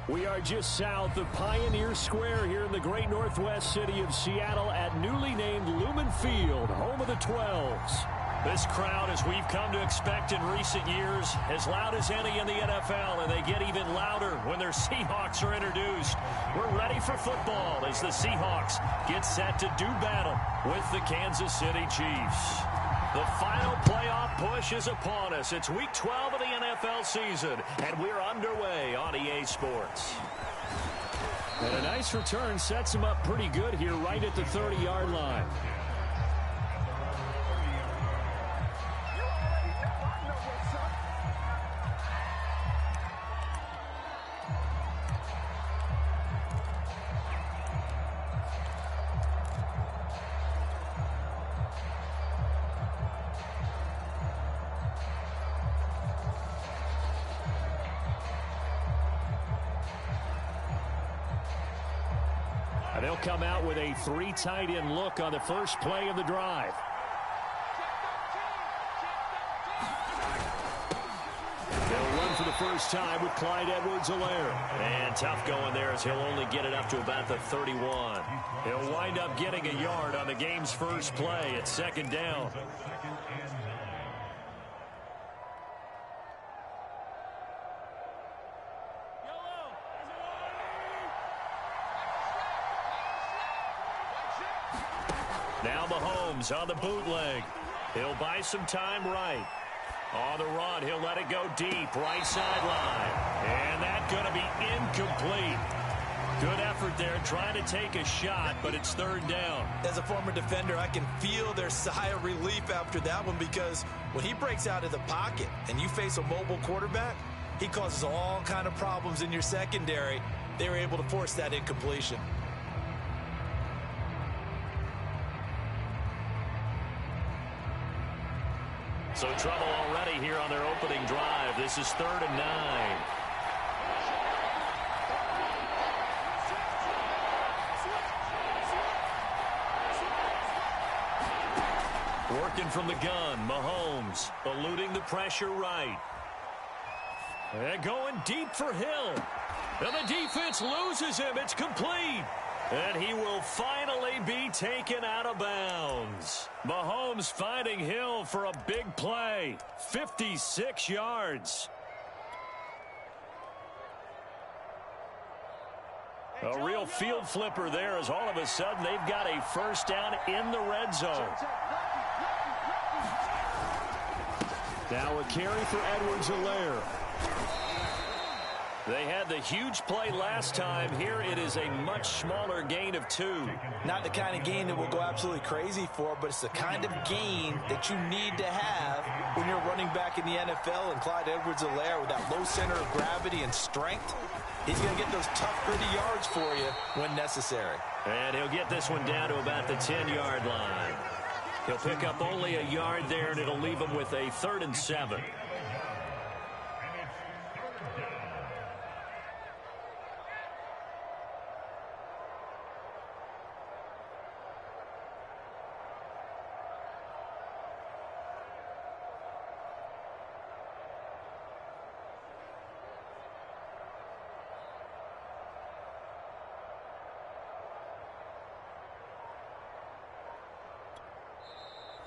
We are just south of Pioneer Square here in the great northwest city of Seattle at newly named Lumen Field, home of the 12s. This crowd, as we've come to expect in recent years, as loud as any in the NFL, and they get even louder when their Seahawks are introduced. We're ready for football as the Seahawks get set to do battle with the Kansas City Chiefs. The final playoff push is upon us. It's Week 12 of the NFL season, and we're underway on EA Sports. And a nice return sets them up pretty good here right at the 30-yard line. And they'll come out with a 3 tight end look on the first play of the drive. They'll run for the first time with Clyde Edwards-Helaire. And tough going there as he'll only get it up to about the 31. He'll wind up getting a yard on the game's first play at second down. Now Mahomes on the bootleg. He'll buy some time right. On the run, he'll let it go deep, right sideline. And that's going to be incomplete. Good effort there, trying to take a shot, but it's third down. As a former defender, I can feel their sigh of relief after that one, because when he breaks out of the pocket and you face a mobile quarterback, he causes all kind of problems in your secondary. They were able to force that incompletion. So trouble already here on their opening drive. This is 3rd and 9. Working from the gun, Mahomes eluding the pressure right. And going deep for Hill. And the defense loses him. It's complete. And he will finally be taken out of bounds. Mahomes finding Hill for a big play. 56 yards. A real field flipper there as all of a sudden they've got a first down in the red zone. Now a carry for Edwards-Helaire. They had the huge play last time. Here it is a much smaller gain of 2. Not the kind of gain that we'll go absolutely crazy for, but it's the kind of gain that you need to have when you're running back in the NFL. And Clyde Edwards-Helaire, with that low center of gravity and strength, he's going to get those tough, gritty yards for you when necessary. And he'll get this one down to about the 10-yard line. He'll pick up only a yard there, and it'll leave him with a 3rd and 7.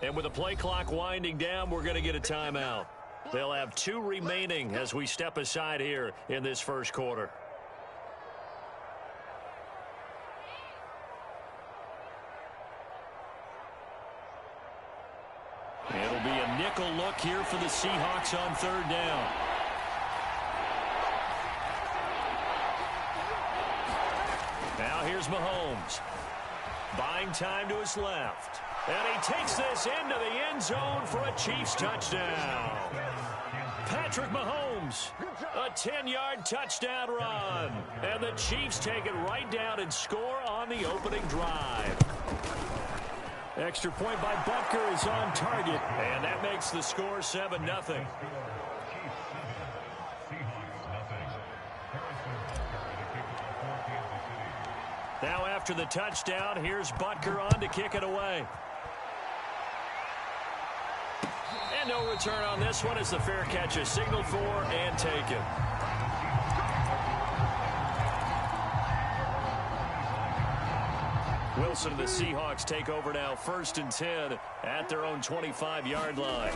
And with the play clock winding down, we're going to get a timeout. They'll have 2 remaining as we step aside here in this first quarter. It'll be a nickel look here for the Seahawks on 3rd down. Now here's Mahomes. Buying time to his left. And he takes this into the end zone for a Chiefs touchdown. Patrick Mahomes, a 10-yard touchdown run. And the Chiefs take it right down and score on the opening drive. Extra point by Butker is on target. And that makes the score 7-0. Now after the touchdown, here's Butker on to kick it away. And no return on this one as the fair catch is signaled for and taken. Wilson and the Seahawks take over now, 1st and 10 at their own 25-yard line.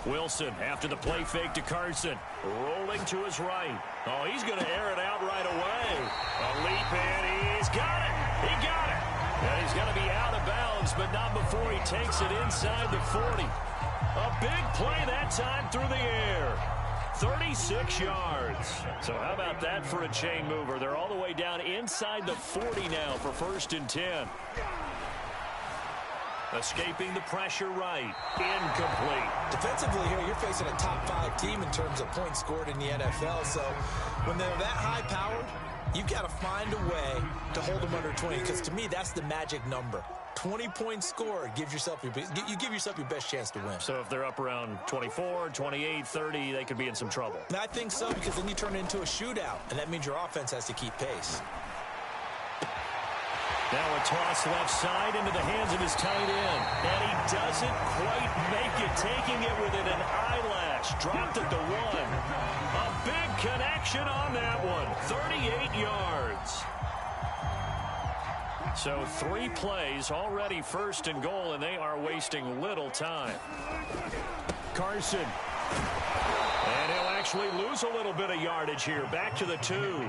Wilson, after the play fake to Carson, rolling to his right. Oh, he's going to air it out right away. A leap in, he's got it. He got it. And he's going to be out of bounds, but not before he takes it inside the 40. A big play that time through the air. 36 yards. So how about that for a chain mover? They're all the way down inside the 40 now for 1st and 10. Escaping the pressure right. Incomplete. Defensively here, you're facing a top 5 team in terms of points scored in the NFL. So when they're that high-powered, you've got to find a way to hold them under 20, because to me, that's the magic number. 20 points scored, you give yourself your best chance to win. So if they're up around 24, 28, 30, they could be in some trouble. And I think so, because then you turn it into a shootout, and that means your offense has to keep pace. Now a toss left side into the hands of his tight end. And he doesn't quite make it, taking it within an eyelash. Dropped it to 1. A big connection on that one. 38 yards. So 3 plays, already 1st and goal, and they are wasting little time. Carson. And he'll actually lose a little bit of yardage here. Back to the 2.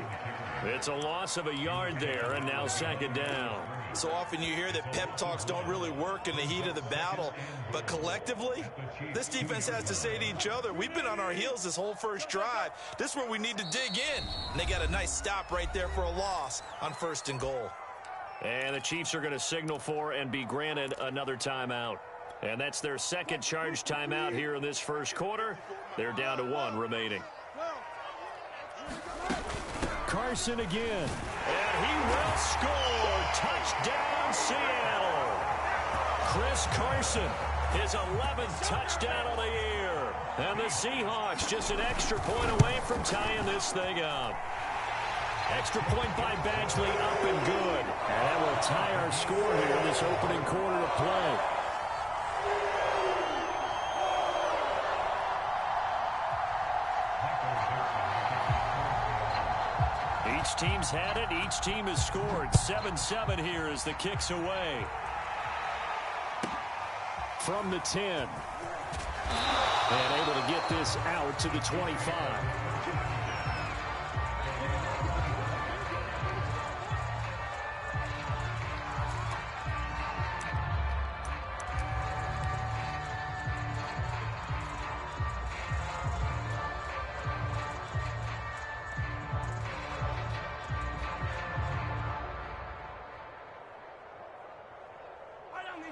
It's a loss of a yard there, and now 2nd down. So often you hear that pep talks don't really work in the heat of the battle, but collectively, this defense has to say to each other, we've been on our heels this whole first drive. This is where we need to dig in. And they got a nice stop right there for a loss on 1st and goal. And the Chiefs are going to signal for and be granted another timeout. And that's their 2nd charge timeout here in this first quarter. They're down to 1 remaining. Carson again. And he will score. Touchdown, Seattle. Chris Carson, his 11th touchdown of the year. And the Seahawks just an extra point away from tying this thing up. Extra point by Badgley, up and good. And that will tie our score here in this opening quarter of play. Each team's had it. Each team has scored. 7-7 here as the kick's away. From the 10. And able to get this out to the 25.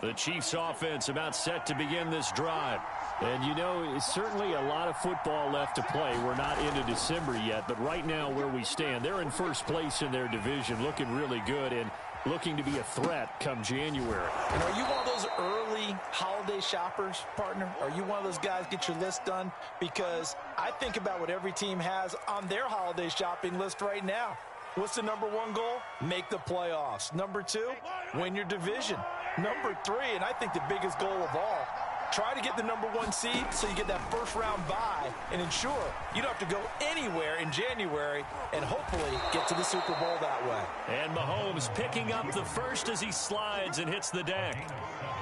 The Chiefs offense about set to begin this drive. And, you know, it's certainly a lot of football left to play. We're not into December yet, but right now where we stand, they're in first place in their division, looking really good and looking to be a threat come January. And are you one of those early holiday shoppers, partner? Are you one of those guys get your list done? Because I think about what every team has on their holiday shopping list right now. What's the #1 goal? Make the playoffs. #2, win your division. #3, and I think the biggest goal of all, try to get the #1 seed so you get that first-round bye and ensure you don't have to go anywhere in January and hopefully get to the Super Bowl that way. And Mahomes picking up the first as he slides and hits the deck.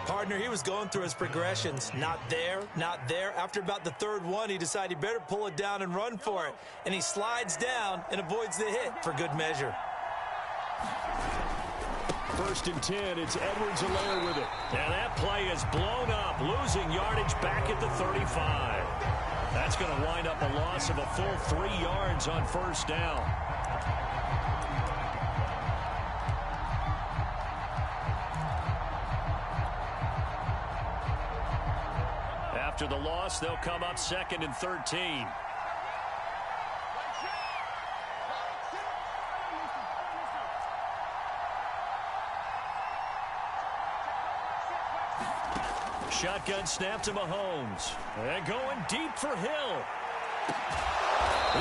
Partner, he was going through his progressions. Not there, not there. After about the 3rd one, he decided he better pull it down and run for it. And he slides down and avoids the hit for good measure. 1st and 10, it's Edwards-Helaire with it. And that play is blown up, losing yardage back at the 35. That's going to wind up a loss of a full 3 yards on 1st down. After the loss, they'll come up 2nd and 13. Shotgun snap to Mahomes. And going deep for Hill.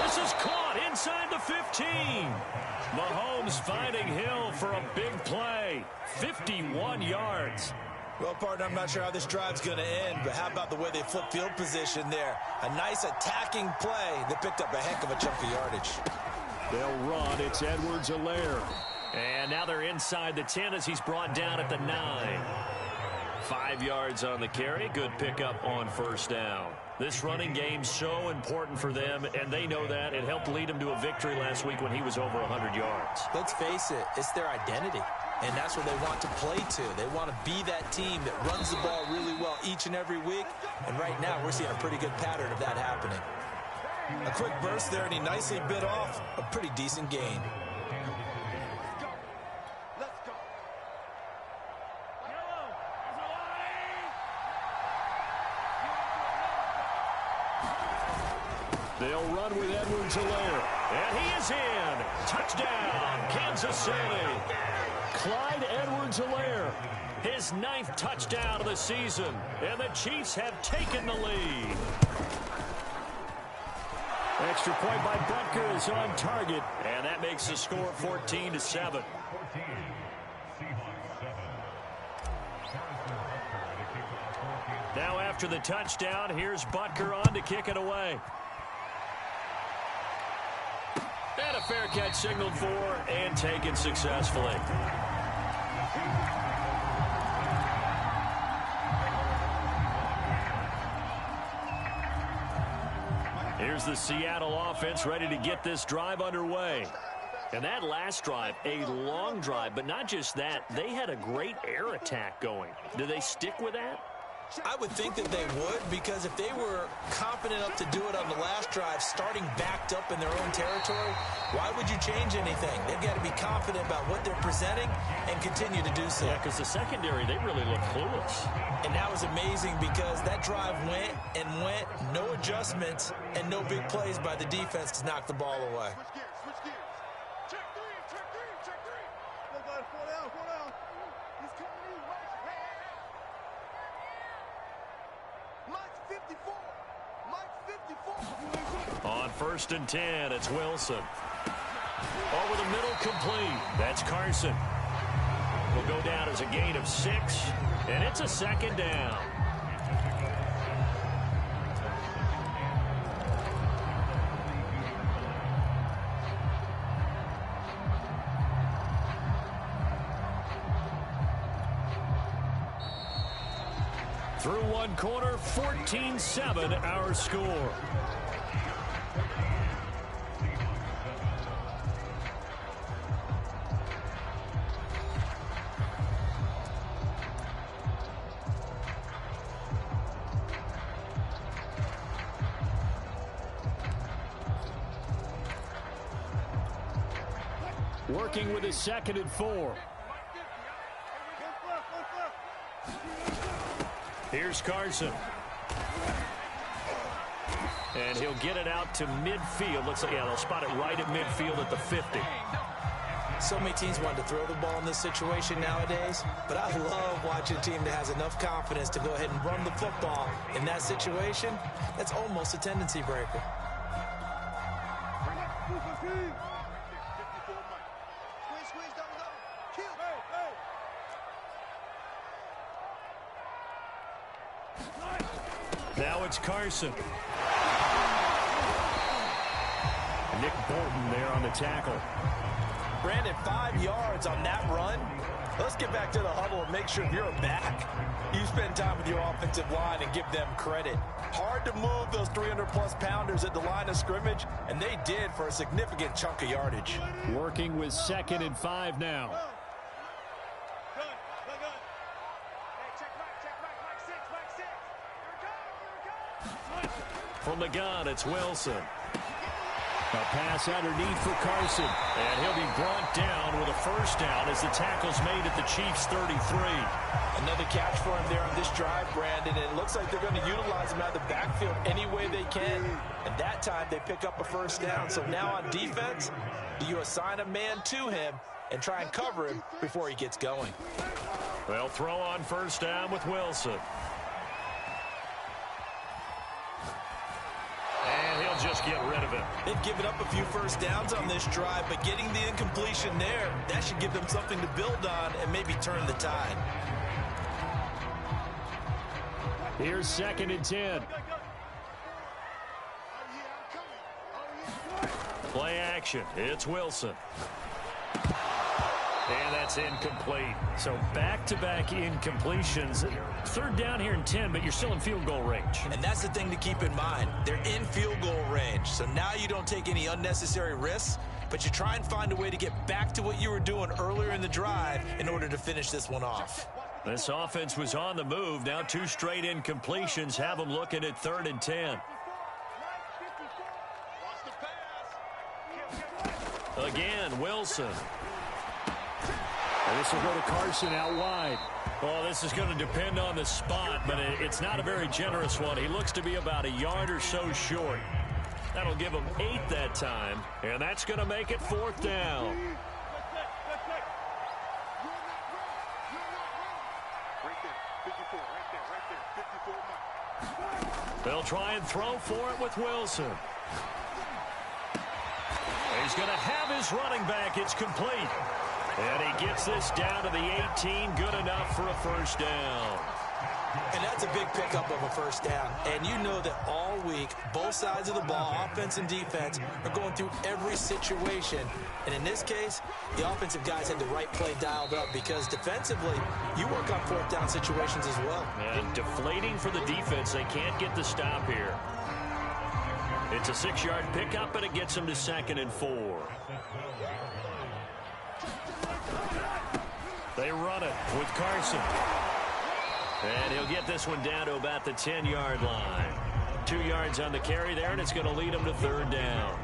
This is caught inside the 15. Mahomes finding Hill for a big play. 51 yards. Well, partner, I'm not sure how this drive's going to end, but how about the way they flip field position there? A nice attacking play that picked up a heck of a chunk of yardage. They'll run. It's Edwards-Helaire. And now they're inside the 10 as he's brought down at the 9. 5 yards on the carry. Good pickup on first down. This running game's so important for them, and they know that. It helped lead them to a victory last week when he was over 100 yards. Let's face it, it's their identity, and that's what they want to play to. They want to be that team that runs the ball really well each and every week, and right now we're seeing a pretty good pattern of that happening. A quick burst there, and he nicely bit off a pretty decent gain. They'll run with Edwards-Helaire. And he is in. Touchdown, Kansas City. Clyde Edwards-Helaire, his 9th touchdown of the season. And the Chiefs have taken the lead. Extra point by Butker is on target. And that makes the score 14-7. Now after the touchdown, here's Butker on to kick it away. And a fair catch signaled for and taken successfully. Here's the Seattle offense ready to get this drive underway. And that last drive, a long drive, but not just that. They had a great air attack going. Do they stick with that? I would think that they would, because if they were confident enough to do it on the last drive, starting backed up in their own territory, why would you change anything? They've got to be confident about what they're presenting and continue to do so. Yeah, because the secondary, they really look clueless. And that was amazing because that drive went and went, no adjustments, and no big plays by the defense to knock the ball away. Switch gears. Check three. Go, guys, 4 down. He's coming in. Mike's 54. On 1st and 10, it's Wilson. Over the middle, complete. That's Carson. Will go down as a gain of 6, and it's a 2nd down. Through one quarter, 14-7 our score. Working with his 2nd and 4. Here's Carson. And he'll get it out to midfield. Looks like, yeah, they'll spot it right at midfield at the 50. So many teams want to throw the ball in this situation nowadays, but I love watching a team that has enough confidence to go ahead and run the football. In that situation, that's almost a tendency breaker. Now it's Carson. Nick Bolton there on the tackle. Brandon, 5 yards on that run. Let's get back to the huddle and make sure you're back. You spend time with your offensive line and give them credit. Hard to move those 300-plus pounders at the line of scrimmage, and they did for a significant chunk of yardage. Working with 2nd and 5 now. From the gun, it's Wilson. A pass underneath for Carson. And he'll be brought down with a 1st down as the tackle's made at the Chiefs' 33. Another catch for him there on this drive, Brandon. And it looks like they're going to utilize him out of the backfield any way they can. And that time they pick up a 1st down. So now on defense, do you assign a man to him and try and cover him before he gets going? They'll throw on 1st down with Wilson. Just get rid of it. They've given up a few 1st downs on this drive, but getting the incompletion there, that should give them something to build on and maybe turn the tide. Here's 2nd and 10. Play action. It's Wilson. And that's incomplete. So back-to-back incompletions. Third down here and 10, but you're still in field goal range. And that's the thing to keep in mind. They're in field goal range. So now you don't take any unnecessary risks, but you try and find a way to get back to what you were doing earlier in the drive in order to finish this one off. This offense was on the move. Now 2 straight incompletions have them looking at 3rd and 10. Again, Wilson. And this will go to Carson out wide. Well, this is going to depend on the spot, but it's not a very generous one. He looks to be about a yard or so short. That'll give him 8 that time, and that's going to make it 4th down. They'll try and throw for it with Wilson. He's going to have his running back. It's complete. And he gets this down to the 18. Good enough for a first down. And that's a big pickup of a first down. And you know that all week, both sides of the ball, offense and defense, are going through every situation. And in this case, the offensive guys had the right play dialed up because defensively, you work on 4th down situations as well. And deflating for the defense. They can't get the stop here. It's a 6-yard pickup, and it gets them to 2nd and 4. They run it with Carson. And he'll get this one down to about the 10-yard line. 2 yards on the carry there, and it's going to lead him to 3rd down.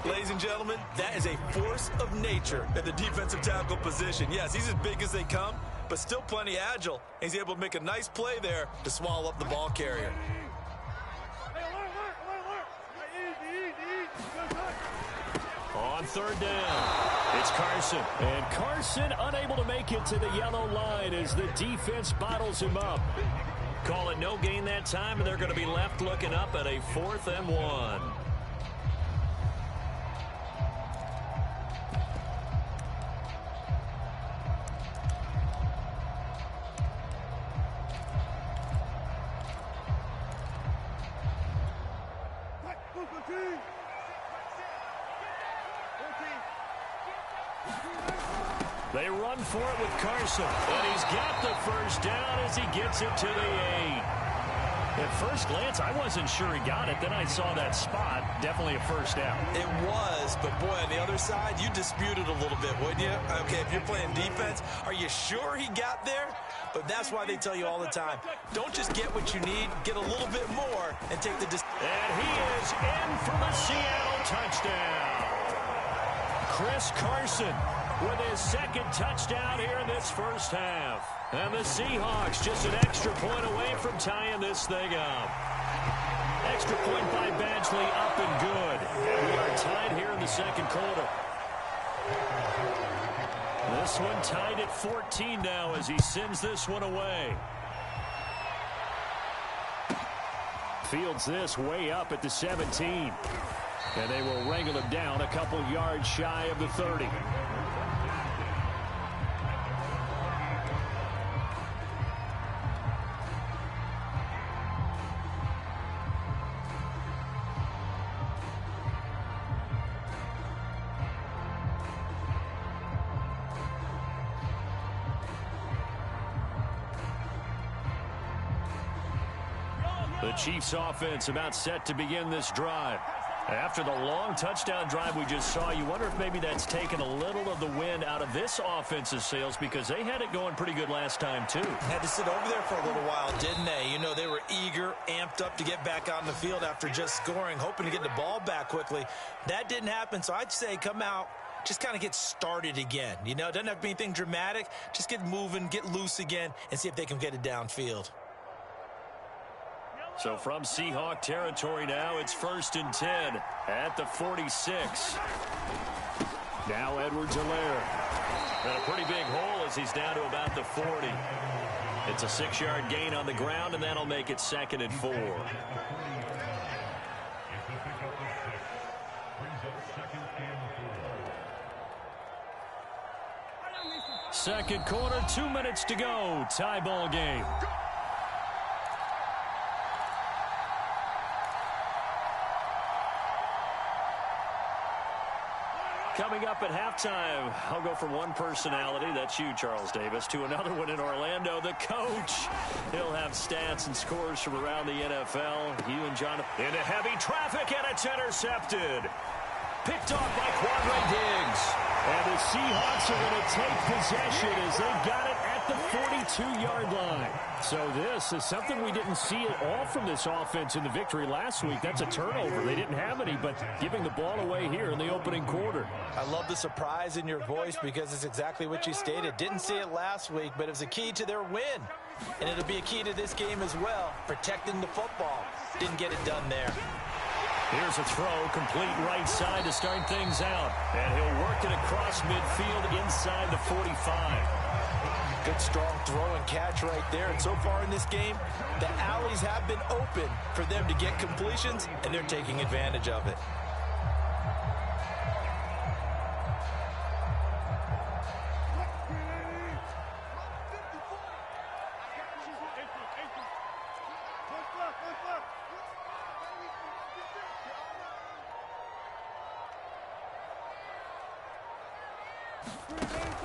Ladies and gentlemen, that is a force of nature at the defensive tackle position. Yes, he's as big as they come, but still plenty agile. He's able to make a nice play there to swallow up the ball carrier. On 3rd down, it's Carson. And Carson unable to make it to the yellow line as the defense bottles him up. Call it no gain that time, and they're going to be left looking up at a 4th and 1. They run for it with Carson, and he's got the first down as he gets it to the 8. At first glance, I wasn't sure he got it. Then I saw that spot. Definitely a first down. It was, but boy, on the other side, you disputed a little bit, wouldn't you? Okay, if you're playing defense, are you sure he got there? But that's why they tell you all the time, don't just get what you need, get a little bit more and take the distance. And he is in for the Seattle touchdown. Chris Carson with his 2nd touchdown here in this first half. And the Seahawks just an extra point away from tying this thing up. Extra point by Badgley, up and good. And we are tied here in the 2nd quarter. This one tied at 14 now as he sends this one away. Fields this way up at the 17. And they will wrangle him down a couple yards shy of the 30. The Chiefs offense about set to begin this drive. After the long touchdown drive we just saw, you wonder if maybe that's taken a little of the wind out of this offense's sails because they had it going pretty good last time too. Had to sit over there for a little while, didn't they? You know, they were eager, amped up to get back out in the field after just scoring, hoping to get the ball back quickly. That didn't happen, so I'd say come out, just kind of get started again. You know, it doesn't have to be anything dramatic. Just get moving, get loose again, and see if they can get it downfield. So from Seahawk territory now, it's 1st and 10 at the 46. Now Edwards-Helaire. And a pretty big hole as he's down to about the 40. It's a 6-yard gain on the ground, and that'll make it 2nd and 4. Second quarter, 2 minutes to go. Tie ball game. Coming up at halftime, I'll go from one personality, that's you, Charles Davis, to another one in Orlando, the coach. He'll have stats and scores from around the NFL. You and Jonathan into heavy traffic, and it's intercepted. Picked off by Quandre Diggs. And the Seahawks are going to take possession as they got it at the 42-yard line. So this is something we didn't see at all from this offense in the victory last week. That's a turnover. They didn't have any, but giving the ball away here in the opening quarter. I love the surprise in your voice because it's exactly what you stated. Didn't see it last week, but it was a key to their win. And it'll be a key to this game as well, protecting the football. Didn't get it done there. Here's a throw, complete right side to start things out. And he'll work it across midfield inside the 45. Good, strong throw and catch right there. And so far in this game, the alleys have been open for them to get completions, and they're taking advantage of it.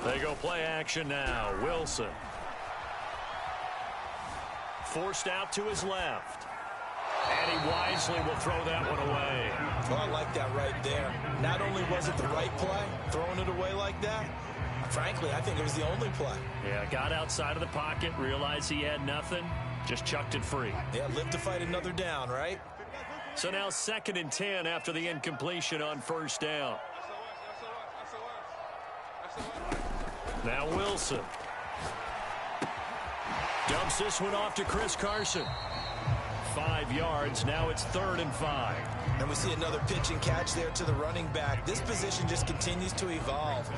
They go play action now. Wilson. Forced out to his left. And he wisely will throw that one away. Well, I like that right there. Not only was it the right play, throwing it away like that, frankly, I think it was the only play. Yeah, got outside of the pocket, realized he had nothing, just chucked it free. Yeah, live to fight another down, right? So now 2nd and 10 after the incompletion on first down. Now Wilson. Dumps this one off to Chris Carson. 5 yards. Now it's 3rd and 5. And we see another pitch and catch there to the running back. This position just continues to evolve.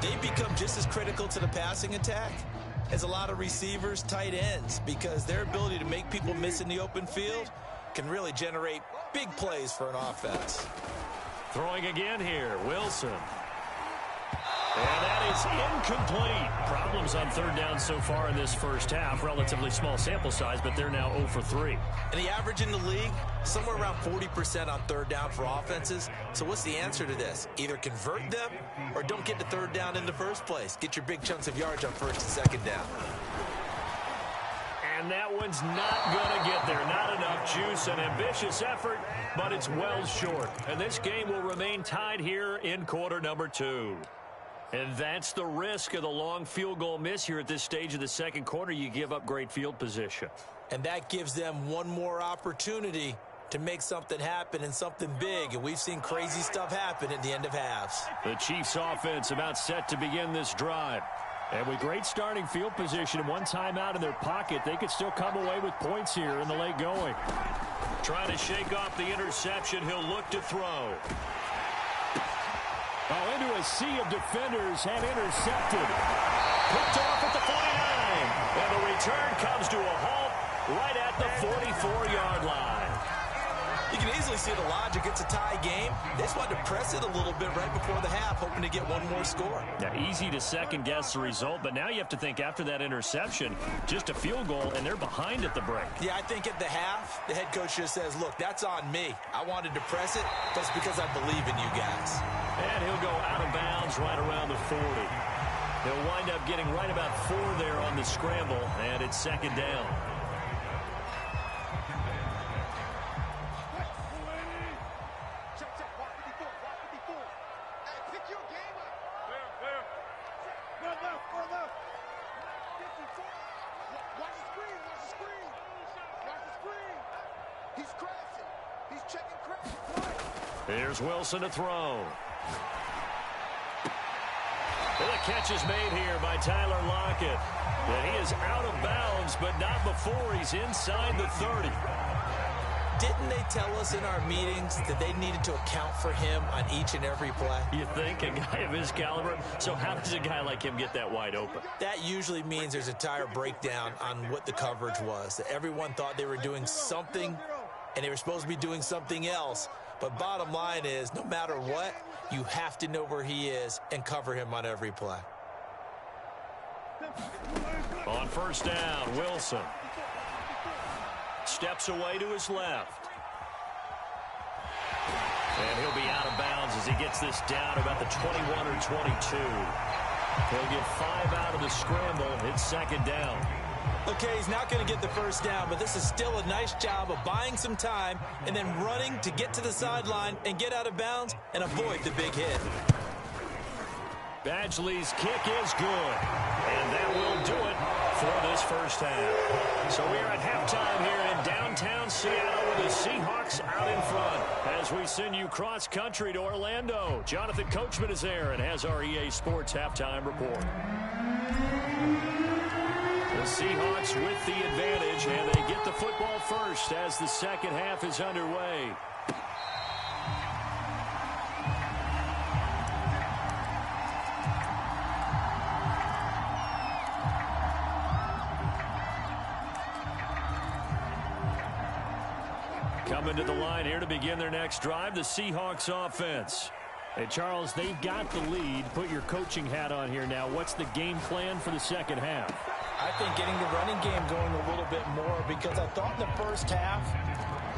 They become just as critical to the passing attack as a lot of receivers, tight ends, because their ability to make people miss in the open field can really generate big plays for an offense. Throwing again here, Wilson. And that is incomplete. Problems on 3rd down so far in this first half. Relatively small sample size, but they're now 0 for 3. And the average in the league, somewhere around 40% on 3rd down for offenses. So what's the answer to this? Either convert them or don't get to 3rd down in the first place. Get your big chunks of yards on 1st and 2nd down. And that one's not going to get there. Not enough juice. An ambitious effort, but it's well short. And this game will remain tied here in quarter number 2. And that's the risk of the long field goal miss here at this stage of the second quarter. You give up great field position. And that gives them one more opportunity to make something happen and something big. And we've seen crazy stuff happen at the end of halves. The Chiefs offense about set to begin this drive. And with great starting field position and one timeout in their pocket, they could still come away with points here in the late going. Trying to shake off the interception. He'll look to throw. Oh, into a sea of defenders and intercepted. Picked off at the 49. And the return comes to a halt right at the 44-yard line. You can easily see the logic. It's a tie game. They just wanted to press it a little bit right before the half, hoping to get one more score. Yeah, easy to second-guess the result, but now you have to think after that interception, just a field goal, and they're behind at the break. Yeah, I think at the half, the head coach just says, look, that's on me. I wanted to press it, but it's because I believe in you guys. And he'll go out of bounds right around the 40. He'll wind up getting right about 4 there on the scramble, and it's 2nd down. Here's Wilson to throw. And the catch is made here by Tyler Lockett. And he is out of bounds, but not before he's inside the 30. Didn't they tell us in our meetings that they needed to account for him on each and every play? You think? A guy of his caliber? So how does a guy like him get that wide open? That usually means there's a tire breakdown on what the coverage was. That everyone thought they were doing something, and they were supposed to be doing something else. But bottom line is, no matter what, you have to know where he is and cover him on every play. On first down, Wilson steps away to his left. And he'll be out of bounds as he gets this down about the 21 or 22. He'll get 5 out of the scramble. It's second down. Okay, he's not going to get the first down, but this is still a nice job of buying some time and then running to get to the sideline and get out of bounds and avoid the big hit. Badgley's kick is good, and that will do it for this first half. So we are at halftime here in downtown Seattle with the Seahawks out in front as we send you cross-country to Orlando. Jonathan Coachman is there and has our EA Sports halftime report. The Seahawks with the advantage, and they get the football first as the second half is underway. Coming to the line here to begin their next drive, the Seahawks offense. Hey, Charles, they've got the lead. Put your coaching hat on here now. What's the game plan for the second half? I think getting the running game going a little bit more, because I thought in the first half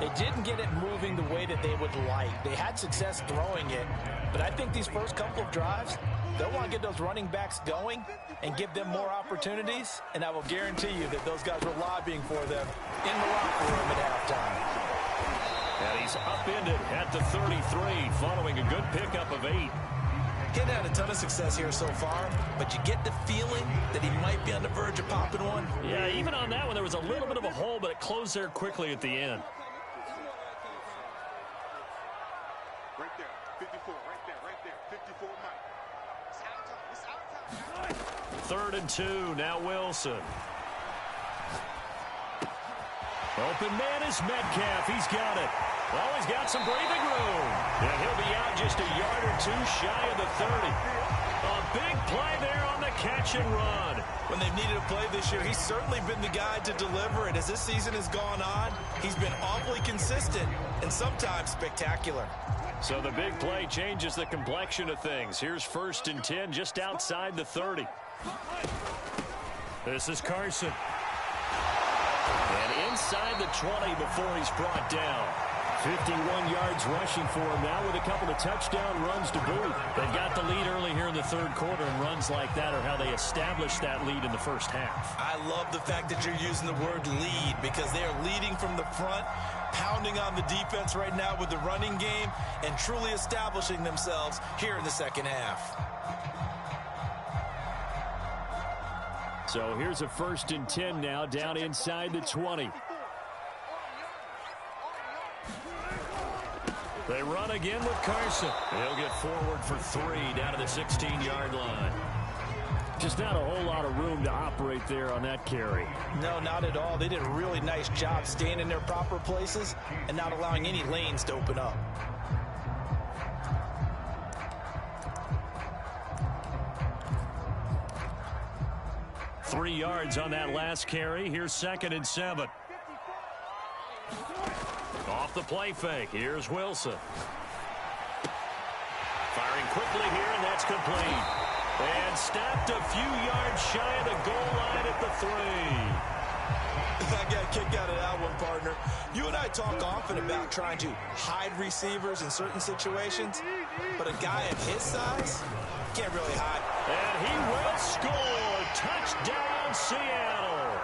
they didn't get it moving the way that they would like. They had success throwing it, but I think these first couple of drives, they'll want to get those running backs going and give them more opportunities, and I will guarantee you that those guys were lobbying for them in the locker room at halftime. And he's upended at the 33 following a good pickup of 8. Getting had a ton of success here so far, but you get the feeling that he might be on the verge of popping one. Yeah, even on that one, there was a little bit of a hole, but it closed there quickly at the end. Right there, 54, right there, 54, Mike. It's our time. 3rd and 2, now Wilson. Open man is Metcalf. He's got it. Oh, he's got some breathing room. And he'll be out just a yard or two shy of the 30. A big play there on the catch and run. When they've needed a play this year, he's certainly been the guy to deliver it. As this season has gone on, he's been awfully consistent and sometimes spectacular. So the big play changes the complexion of things. Here's 1st and 10 just outside the 30. This is Carson. And inside the 20 before he's brought down. 51 yards rushing for him now with a couple of touchdown runs to boot. They've got the lead early here in the 3rd quarter, and runs like that are how they established that lead in the first half. I love the fact that you're using the word lead, because they are leading from the front, pounding on the defense right now with the running game, and truly establishing themselves here in the second half. So here's a 1st and 10 now down inside the 20. They run again with Carson. He'll get forward for 3 down to the 16-yard line. Just not a whole lot of room to operate there on that carry. No, not at all. They did a really nice job staying in their proper places and not allowing any lanes to open up. Three yards on that last carry. Here's 2nd and 7. Off the play fake. Here's Wilson. Firing quickly here, and that's complete. And stopped a few yards shy of the goal line at the 3. I got a kick out of that one, partner. You and I talk often about trying to hide receivers in certain situations, but a guy of his size can't really hide. And he will score. Touchdown, Seattle.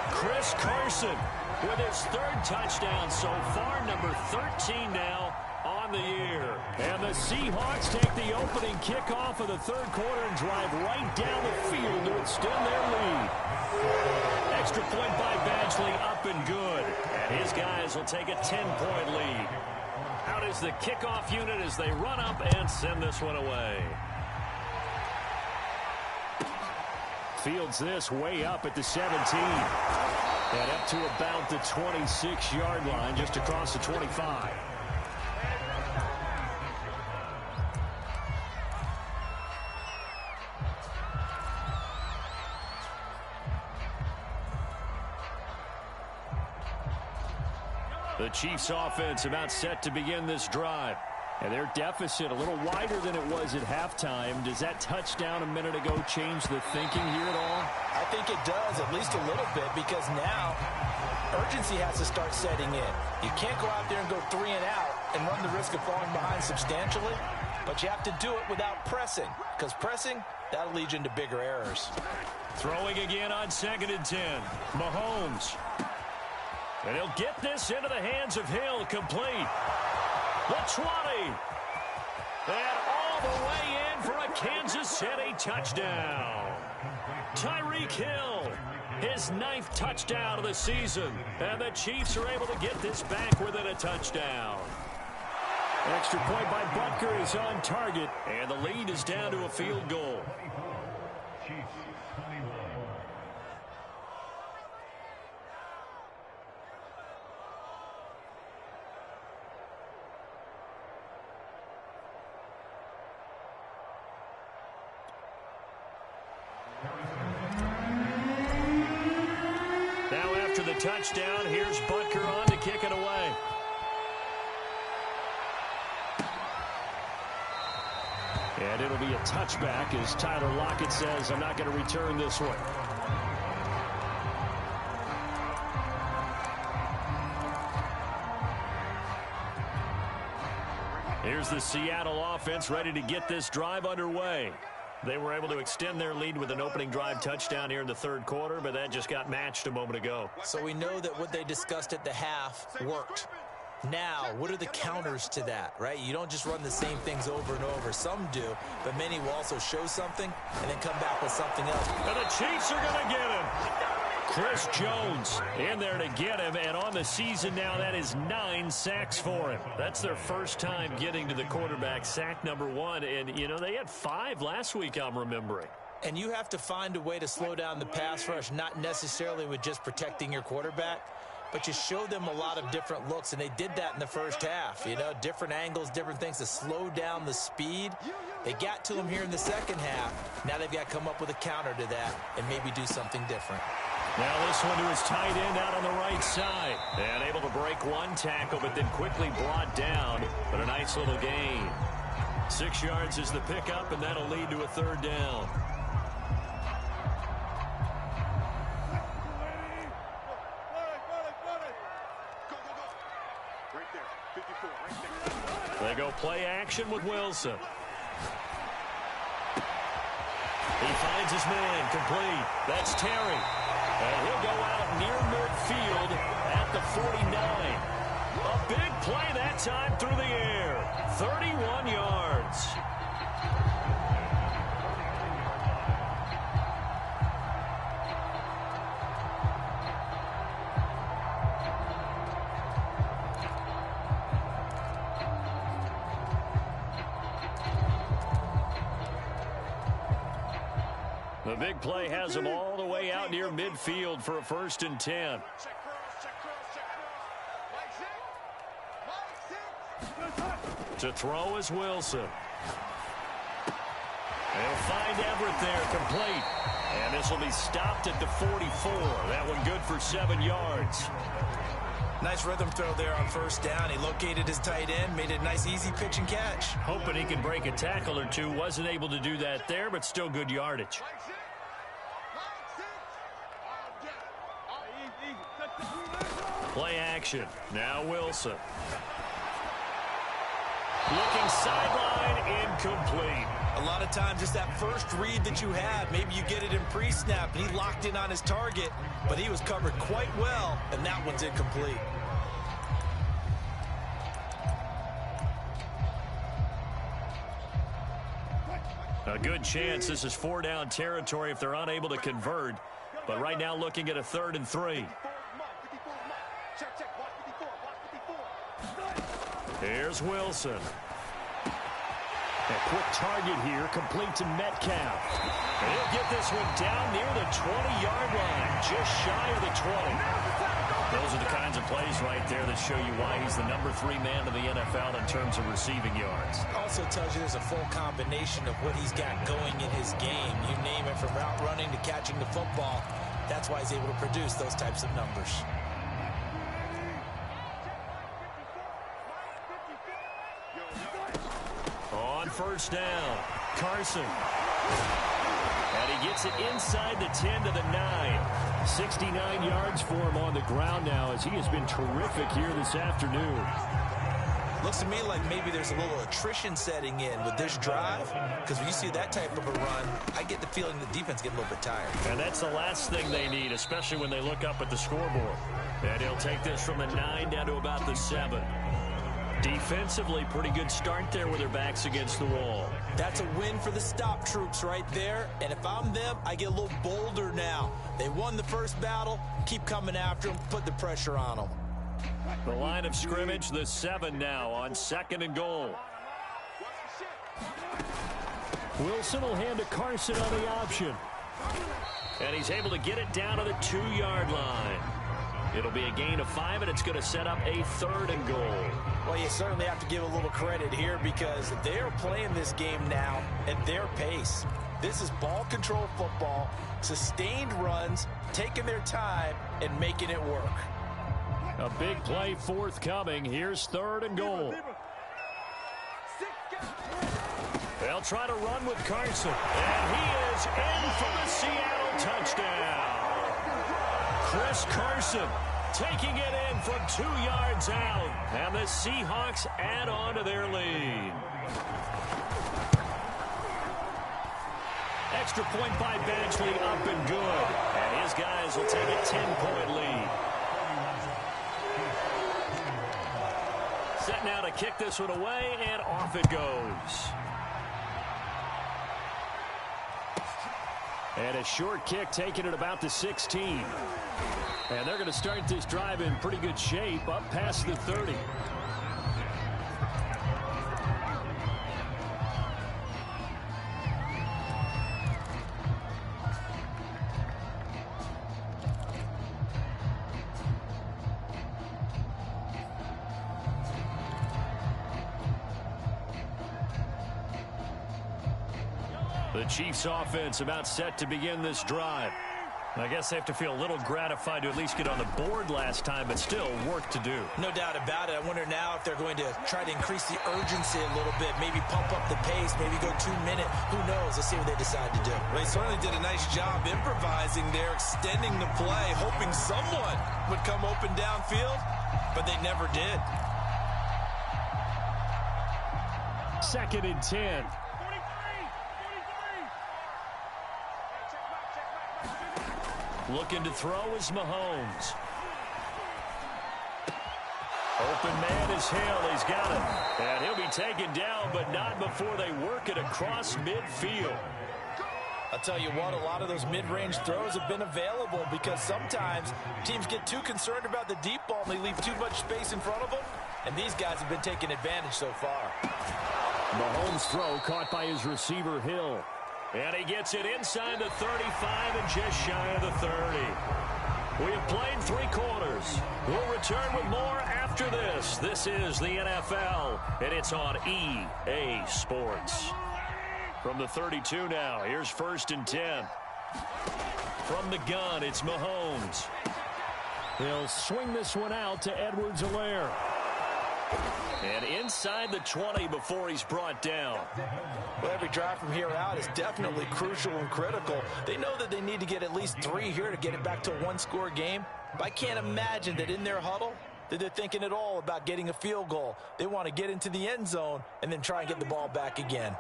Chris Carson with his 3rd touchdown so far, number 13 now on the year. And the Seahawks take the opening kickoff of the 3rd quarter and drive right down the field to extend their lead. Extra point by Badgley, up and good. And his guys will take a 10-point lead. Out is the kickoff unit as they run up and send this one away. Fields this way up at the 17. And up to about the 26-yard line, just across the 25. The Chiefs offense about set to begin this drive. And their deficit a little wider than it was at halftime. Does that touchdown a minute ago change the thinking here at all? I think it does, at least a little bit, because now urgency has to start setting in. You can't go out there and go 3 and out and run the risk of falling behind substantially, but you have to do it without pressing, because pressing, that'll lead you into bigger errors. Throwing again on 2nd and 10. Mahomes. And he'll get this into the hands of Hill, complete. The 20. And all the way in for a Kansas City touchdown. Tyreek Hill, his 9th touchdown of the season. And the Chiefs are able to get this back within a touchdown. Extra point by Butker is on target, and the lead is down to a field goal. Now after the touchdown, here's Butker on to kick it away. And it'll be a touchback as Tyler Lockett says, I'm not going to return this one. Here's the Seattle offense ready to get this drive underway. They were able to extend their lead with an opening drive touchdown here in the 3rd quarter, but that just got matched a moment ago. So we know that what they discussed at the half worked. Now, what are the counters to that, right? You don't just run the same things over and over. Some do, but many will also show something and then come back with something else. And the Chiefs are going to get him. Chris Jones in there to get him, and on the season now, that is 9 sacks for him. That's their first time getting to the quarterback, sack number 1, and, you know, they had 5 last week, I'm remembering. And you have to find a way to slow down the pass rush, not necessarily with just protecting your quarterback, but you show them a lot of different looks, and they did that in the first half. You know, different angles, different things to slow down the speed. They got to him here in the second half. Now they've got to come up with a counter to that and maybe do something different. Now this one to his tight end out on the right side. And able to break one tackle, but then quickly brought down. But a nice little gain. 6 yards is the pickup, and that'll lead to a 3rd down. They go play action with Wilson. He finds his man, complete. That's Terry. And he'll go out near midfield at the 49. A big play that time through the air. 31 yards. The big play has him all the way out near midfield for a 1st and 10. To throw is Wilson. They'll find Everett there, complete. And this will be stopped at the 44. That one good for 7 yards. Nice rhythm throw there on 1st down. He located his tight end, made it a nice, easy pitch and catch. Hoping he could break a tackle or two. Wasn't able to do that there, but still good yardage. Play action. Now Wilson. Looking sideline, incomplete. A lot of times it's that first read that you have. Maybe you get it in pre-snap, and he locked in on his target, but he was covered quite well, and that one's incomplete. A good chance this is 4-down territory if they're unable to convert, but right now looking at a 3rd and 3. Here's Wilson. A quick target here, complete to Metcalf. And he'll get this one down near the 20-yard line, just shy of the 20. Those are the kinds of plays right there that show you why he's the number 3 man in the NFL in terms of receiving yards. Also tells you there's a full combination of what he's got going in his game. You name it, from route running to catching the football. That's why he's able to produce those types of numbers. On 1st down, Carson. And he gets it inside the 10 to the 9. 69 yards for him on the ground now, as he has been terrific here this afternoon. Looks to me like maybe there's a little attrition setting in with this drive, because when you see that type of a run, I get the feeling the defense get a little bit tired. And that's the last thing they need, especially when they look up at the scoreboard. And he'll take this from the 9 down to about the 7. Defensively, pretty good start there with their backs against the wall. That's a win for the stop troops right there. And if I'm them, I get a little bolder now. They won the first battle. Keep coming after them. Put the pressure on them. The line of scrimmage, the 7 now on 2nd and goal. Wilson will hand to Carson on the option. And he's able to get it down to the 2-yard line. It'll be a gain of 5, and it's going to set up a 3rd and goal. Well, you certainly have to give a little credit here because they're playing this game now at their pace. This is ball control football, sustained runs, taking their time, and making it work. A big play forthcoming. Here's 3rd and goal. They'll try to run with Carson. And he is in for the Seattle touchdown. Chris Carson taking it in from 2 yards out. And the Seahawks add on to their lead. Extra point by Badgley, up and good. And his guys will take a 10-point lead. Set now to kick this one away, and off it goes. And a short kick taken at about the 16. And they're going to start this drive in pretty good shape, up past the 30. The Chiefs offense about set to begin this drive. I guess they have to feel a little gratified to at least get on the board last time, but still work to do. No doubt about it. I wonder now if they're going to try to increase the urgency a little bit, maybe pump up the pace, maybe go 2-minute. Who knows? Let's see what they decide to do. They certainly did a nice job improvising there, extending the play, hoping someone would come open downfield, but they never did. 2nd and 10. Looking to throw is Mahomes. Open man is Hill. He's got it. And he'll be taken down, but not before they work it across midfield. I'll tell you what, a lot of those mid-range throws have been available because sometimes teams get too concerned about the deep ball and they leave too much space in front of them. And these guys have been taking advantage so far. Mahomes' throw caught by his receiver, Hill. And he gets it inside the 35 and just shy of the 30. We have played 3 quarters. We'll return with more after this. This is the NFL, and it's on EA Sports. From the 32 now, here's 1st and 10. From the gun, it's Mahomes. He'll swing this one out to Edwards-Helaire. And inside the 20 before he's brought down. Well, every drive from here out is definitely crucial and critical. They know that they need to get at least 3 here to get it back to a 1-score game. But I can't imagine that in their huddle that they're thinking at all about getting a field goal. They want to get into the end zone and then try and get the ball back again.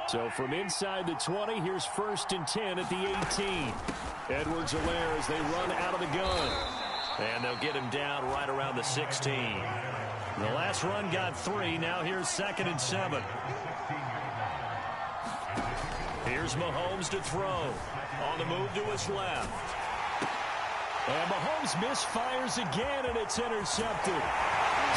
So from inside the 20, here's 1st and 10 at the 18. Edwards-Helaire as they run out of the gun. And they'll get him down right around the 16. The last run got 3. Now here's 2nd and 7. Here's Mahomes to throw. On the move to his left. And Mahomes misfires again, and it's intercepted.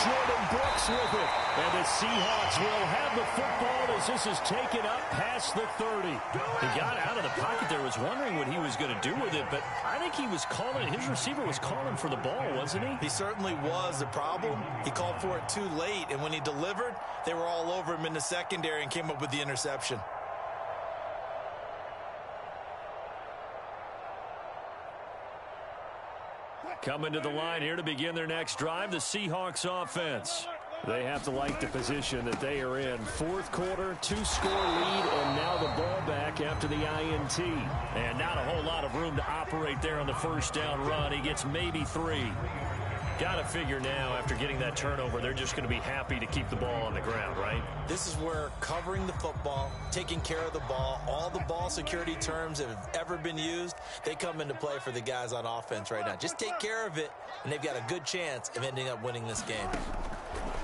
Jordan Brooks with it. And the Seahawks will have the football as this is taken up past the 30. He got out of the pocket there, was wondering what he was going to do with it, but I think he was calling, his receiver was calling for the ball, wasn't he? He certainly was. The problem, he called for it too late, and when he delivered, they were all over him in the secondary and came up with the interception. Coming to the line here to begin their next drive, the Seahawks offense. They have to like the position that they are in. 4th quarter, 2-score lead, and now the ball back after the INT. And not a whole lot of room to operate there on the first down run. He gets maybe 3. Got to figure now, after getting that turnover, they're just going to be happy to keep the ball on the ground, right? This is where covering the football, taking care of the ball, all the ball security terms that have ever been used, they come into play for the guys on offense right now. Just take care of it, and they've got a good chance of ending up winning this game.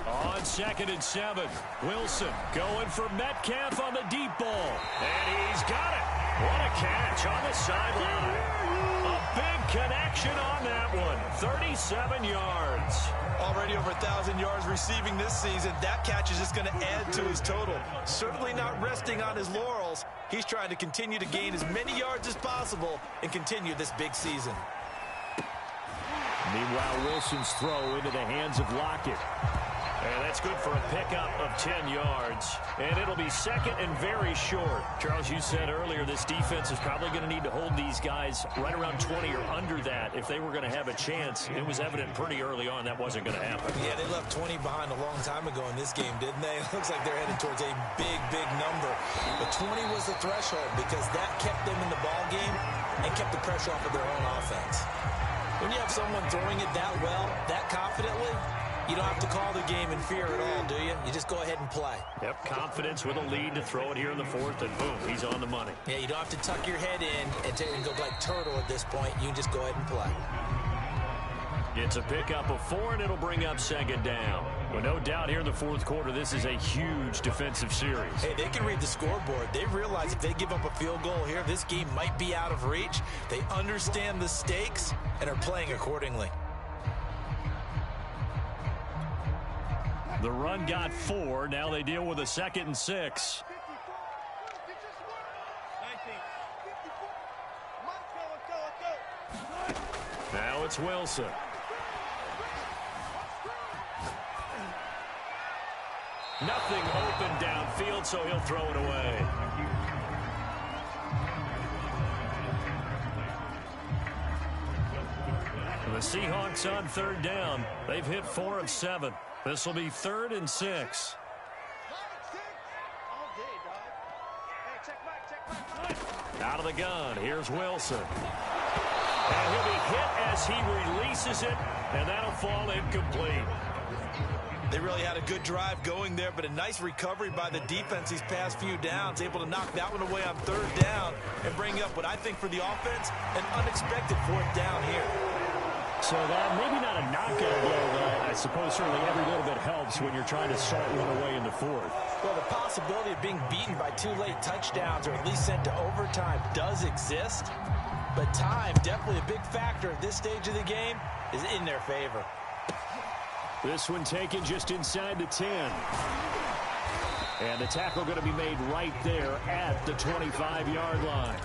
On 2nd and 7, Wilson going for Metcalf on the deep ball. And he's got it. What a catch on the sideline. A big connection on that one. 37 yards. Already over 1,000 yards receiving this season. That catch is just going to add to his total. Certainly not resting on his laurels. He's trying to continue to gain as many yards as possible and continue this big season. Meanwhile, Wilson's throw into the hands of Lockett. And that's good for a pickup of 10 yards. And it'll be 2nd and very short. Charles, you said earlier this defense is probably going to need to hold these guys right around 20 or under that if they were going to have a chance. It was evident pretty early on that wasn't going to happen. Yeah, they left 20 behind a long time ago in this game, didn't they? It looks like they're headed towards a big, big number. But 20 was the threshold because that kept them in the ball game and kept the pressure off of their own offense. When you have someone throwing it that well, that confidently, you don't have to call the game in fear at all, do you? You just go ahead and play. Yep, confidence with a lead to throw it here in the 4th, and boom, he's on the money. Yeah, you don't have to tuck your head in and go like turtle at this point. You can just go ahead and play. It's a pickup of 4, and it'll bring up 2nd down. Well, no doubt here in the 4th quarter, this is a huge defensive series. Hey, they can read the scoreboard. They realize if they give up a field goal here, this game might be out of reach. They understand the stakes and are playing accordingly. The run got 4. Now they deal with a 2nd and 6. Now it's Wilson. Nothing open downfield, so he'll throw it away. The Seahawks on 3rd down. They've hit 4 of 7. This will be 3rd and 6. Out of the gun, here's Wilson. And he'll be hit as he releases it, and that'll fall incomplete. They really had a good drive going there, but a nice recovery by the defense these past few downs, able to knock that one away on 3rd down and bring up what I think for the offense, an unexpected 4th down here. So that maybe not a knockout blow, but I suppose certainly every little bit helps when you're trying to start one away in the 4th. Well, the possibility of being beaten by 2 late touchdowns or at least sent to overtime does exist, but time, definitely a big factor at this stage of the game, is in their favor. This one taken just inside the 10. And the tackle going to be made right there at the 25-yard line.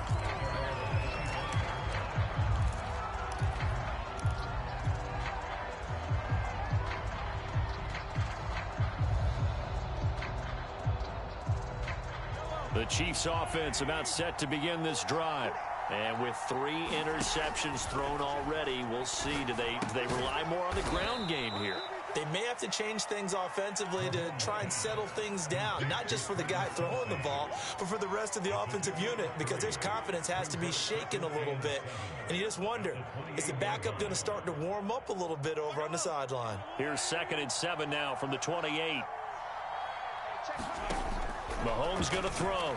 The Chiefs offense about set to begin this drive. And with 3 interceptions thrown already, we'll see. Do they rely more on the ground game here? They may have to change things offensively to try and settle things down, not just for the guy throwing the ball, but for the rest of the offensive unit, because their confidence has to be shaken a little bit. And you just wonder, is the backup going to start to warm up a little bit over on the sideline? Here's 2nd and 7 now from the 28. Mahomes going to throw.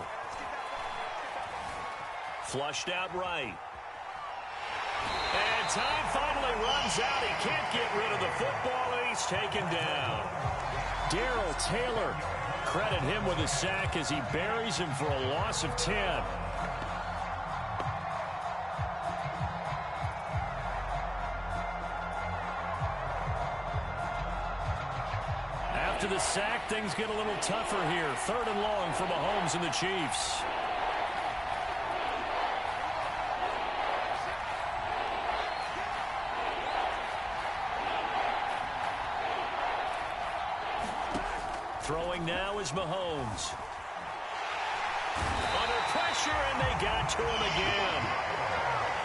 Flushed out right. And time finally runs out. He can't get rid of the football, and he's taken down. Darrell Taylor, credit him with a sack as he buries him for a loss of 10. After the sack, things get a little tougher here. 3rd and long for Mahomes and the Chiefs. Throwing now is Mahomes. Under pressure, and they got to him again.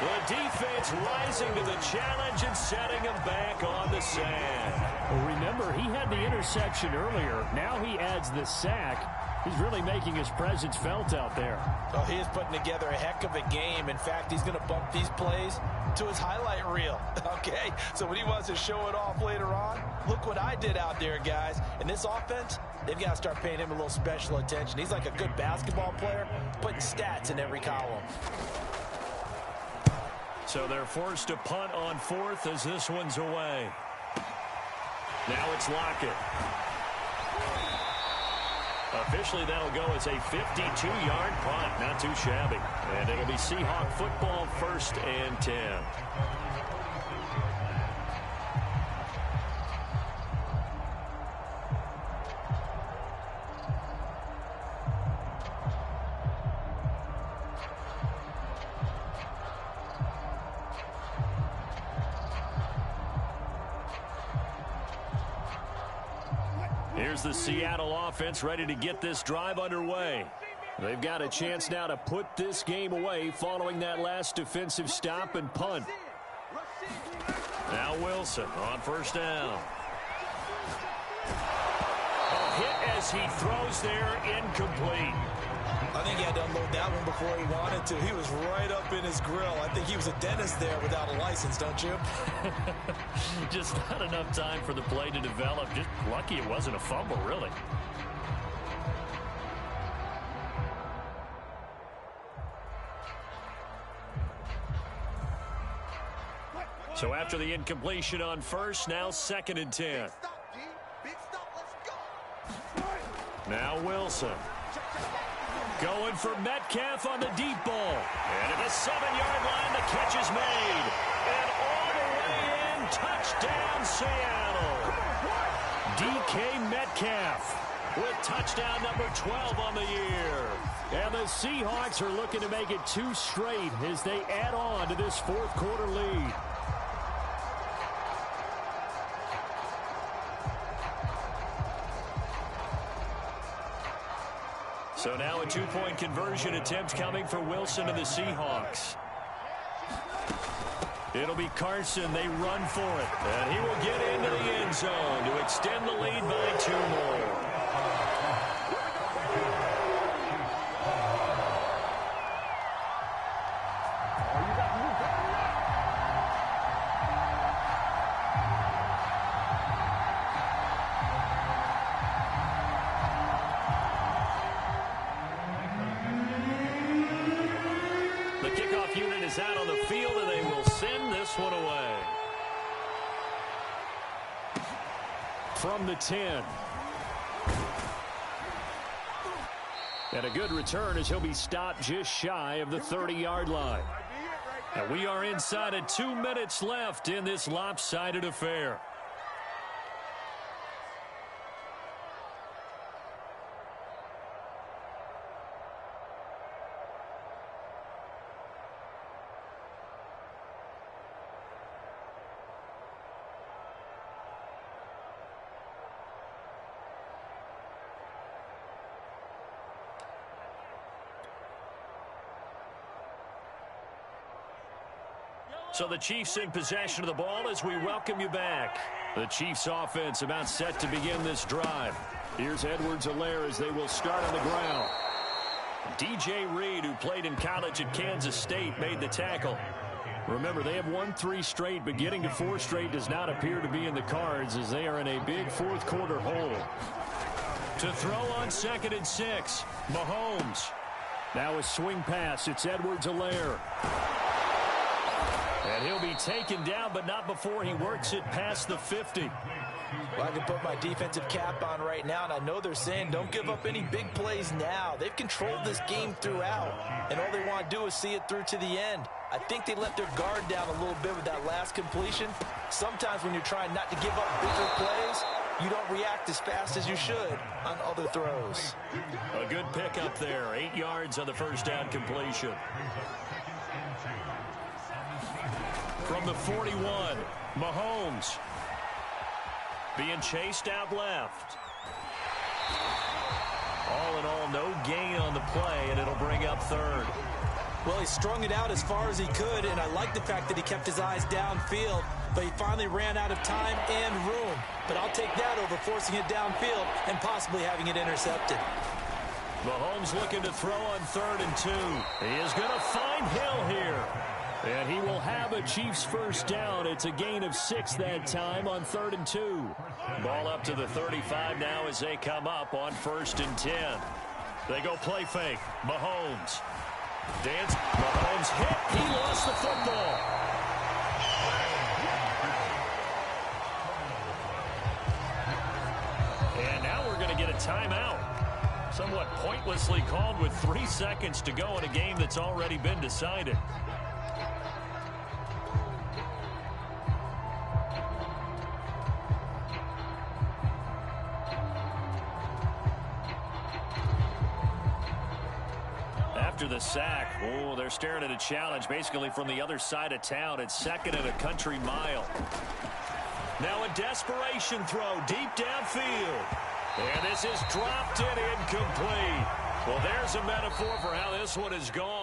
The defense rising to the challenge and setting him back on the sand. Well, remember, he had the interception earlier. Now he adds the sack. He's really making his presence felt out there. Oh, he is putting together a heck of a game. In fact, he's going to bump these plays to his highlight reel. Okay, so when he wants to show it off later on, look what I did out there, guys. And this offense, they've got to start paying him a little special attention. He's like a good basketball player, putting stats in every column. So they're forced to punt on fourth as this one's away. Now it's Lockett. Officially, that'll go as a 52-yard punt. Not too shabby. And it'll be Seahawk football, 1st and 10. Here's the Seattle offense ready to get this drive underway. They've got a chance now to put this game away following that last defensive stop and punt. Now Wilson on 1st down. A hit as he throws there, incomplete. I think he had to unload that one before he wanted to. He was right up in his grill. I think he was a dentist there without a license, don't you? Just not enough time for the play to develop. Just lucky it wasn't a fumble, really. So after the incompletion on 1st, now 2nd and 10. Now Wilson. Going for Metcalf on the deep ball. And at the 7-yard line, the catch is made. And all the way in, touchdown Seattle. DK Metcalf with touchdown number 12 on the year. And the Seahawks are looking to make it 2 straight as they add on to this 4th quarter lead. So now a 2-point conversion attempt coming for Wilson and the Seahawks. It'll be Carson. They run for it. And he will get into the end zone to extend the lead by 2 more. Out on the field, and they will send this one away. From the 10. And a good return as he'll be stopped just shy of the 30-yard line. And we are inside of 2 minutes left in this lopsided affair. So the Chiefs in possession of the ball as we welcome you back. The Chiefs offense about set to begin this drive. Here's Edwards-Helaire as they will start on the ground. DJ Reed, who played in college at Kansas State, made the tackle. Remember, they have won 3 straight, but getting to 4 straight does not appear to be in the cards as they are in a big 4th quarter hole. To throw on 2nd and 6, Mahomes. Now a swing pass. It's Edwards-Helaire. And he'll be taken down, but not before he works it past the 50. Well, I can put my defensive cap on right now, and I know they're saying don't give up any big plays now. They've controlled this game throughout, and all they want to do is see it through to the end. I think they let their guard down a little bit with that last completion. Sometimes when you're trying not to give up bigger plays, you don't react as fast as you should on other throws. A good pickup there. 8 yards on the 1st down completion. From the 41, Mahomes being chased out left. All in all, no gain on the play, and it'll bring up 3rd. Well, he strung it out as far as he could, and I like the fact that he kept his eyes downfield, but he finally ran out of time and room. But I'll take that over forcing it downfield and possibly having it intercepted. Mahomes looking to throw on 3rd and 2. He is going to find Hill here. And he will have a Chiefs first down. It's a gain of 6 that time on 3rd and 2. Ball up to the 35 now as they come up on 1st and 10. They go play fake. Mahomes. Mahomes hit. He lost the football. And now we're going to get a timeout. Somewhat pointlessly called with 3 seconds to go in a game that's already been decided. After the sack, oh, they're staring at a challenge basically from the other side of town. It's 2nd and a country mile. Now a desperation throw deep downfield. And this is dropped and incomplete. Well, there's a metaphor for how this one is gone.